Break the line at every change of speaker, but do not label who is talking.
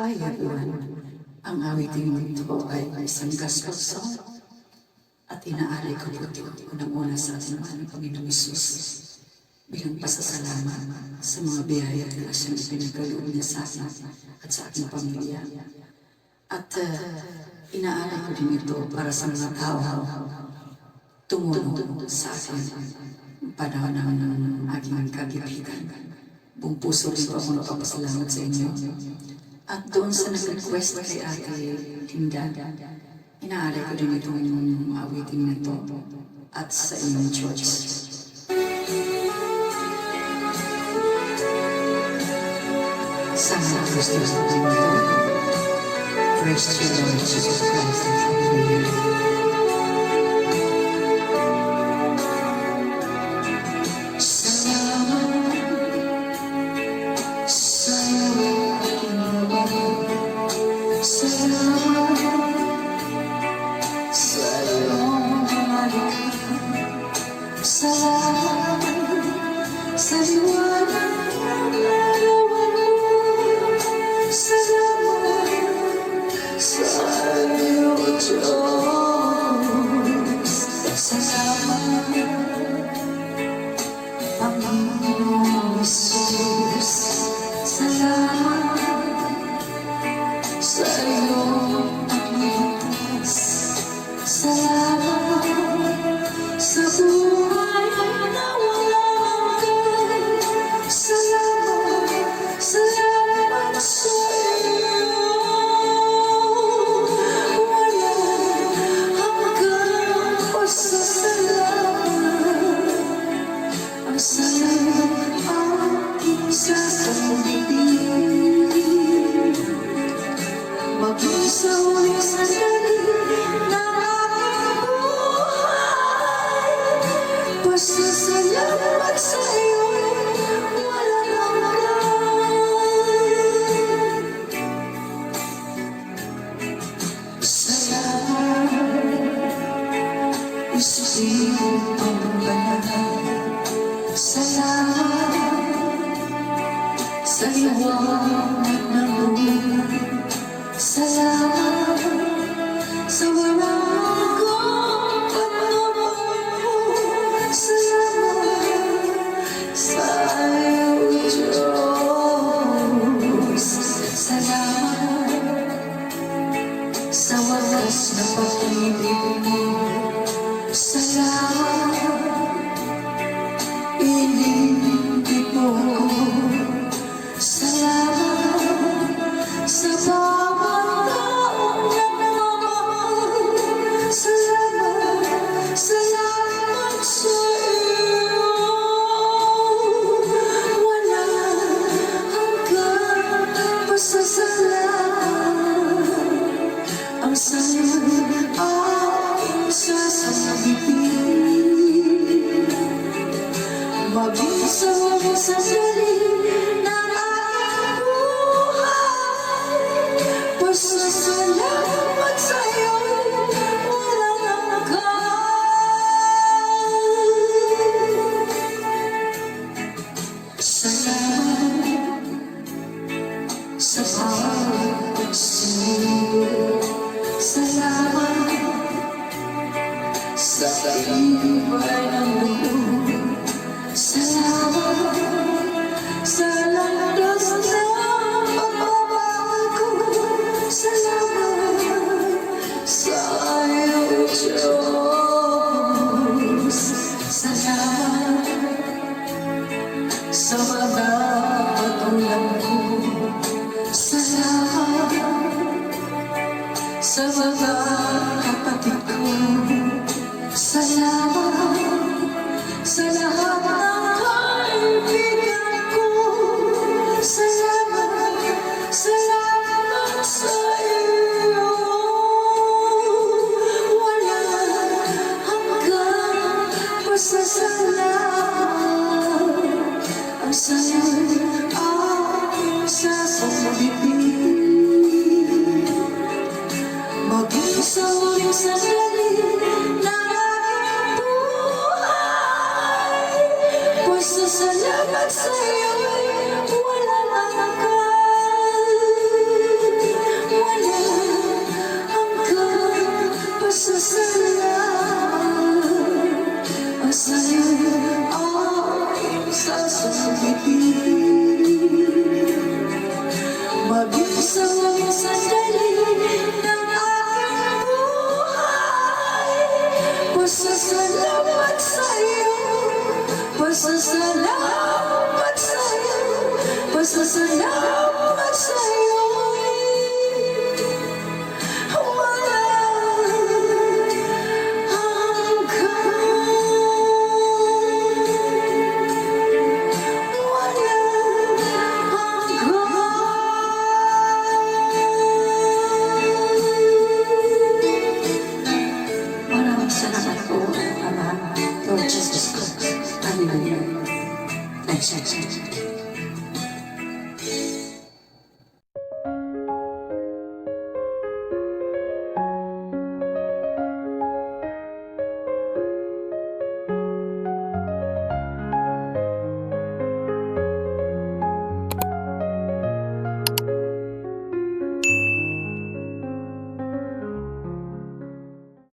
Hi everyone! Ang awiting ito ay isang gospel song at inaari ko po ito unang-una sa ating mahal na Panginoong Hesus bilang pasasalamat sa mga biyaya na siyang ipinagkaloob niya sa akin at sa aking pamilya. At inaari ko din ito para sa mga tao tumulong sa akin panahon ng aking kagipitan. Buong puso rin po ako nagpapasalamat sa inyo. At doon sa nag-request kay Ate Linda, inaari ko din itong awiting na ito at sa inyong church. Sa mga Kristo sa ito, praise to the Lord Jesus Christ. Hallelujah.
Sa liwanag ng larawan mo, salamat sa iyo, Diyos. Salamat, Panginoong Hesus. Salamat sa iyong pagligtas. Salamat sa buhay na wala. Salamat sa iyo. Walang hanggang pasasalamat. Ang sayo aking sasabihin. Maging sa huling sandali ng aking buhay. Pasasalamat sa iyo. Isip ang banal. Salamat sa liwanag ng buhay. Salamat sa walang kong pagmamahal. Salamat sa iyo, Diyos. Salamat sa wagas na pag-ibig mo. Salamat, inibig mo ako. Salamat sa bawat taong nagmamahal. Salamat, salamat sa iyo. Walang hanggang pasasalamat. Ang sayo aking sasabihin. Maging sa huling sandali ng aking buhay. Pasasalamat sa iyo. Walang hanggan. Salamat sa bawat pagsimulo. Salamat sa tibay ng loob. Salamat sa landas ng pagbabago. Salamat sa iyo, Diyos. Salamat sa mga patulang ko. Salamat sa mga kapatid ko. Salamat sa lahat ng kaibigan ko. Salamat, salamat sa iyo. Walang hanggang pasasalamat. Ang sayo'y aking sasabihin. Maging sa huling sandali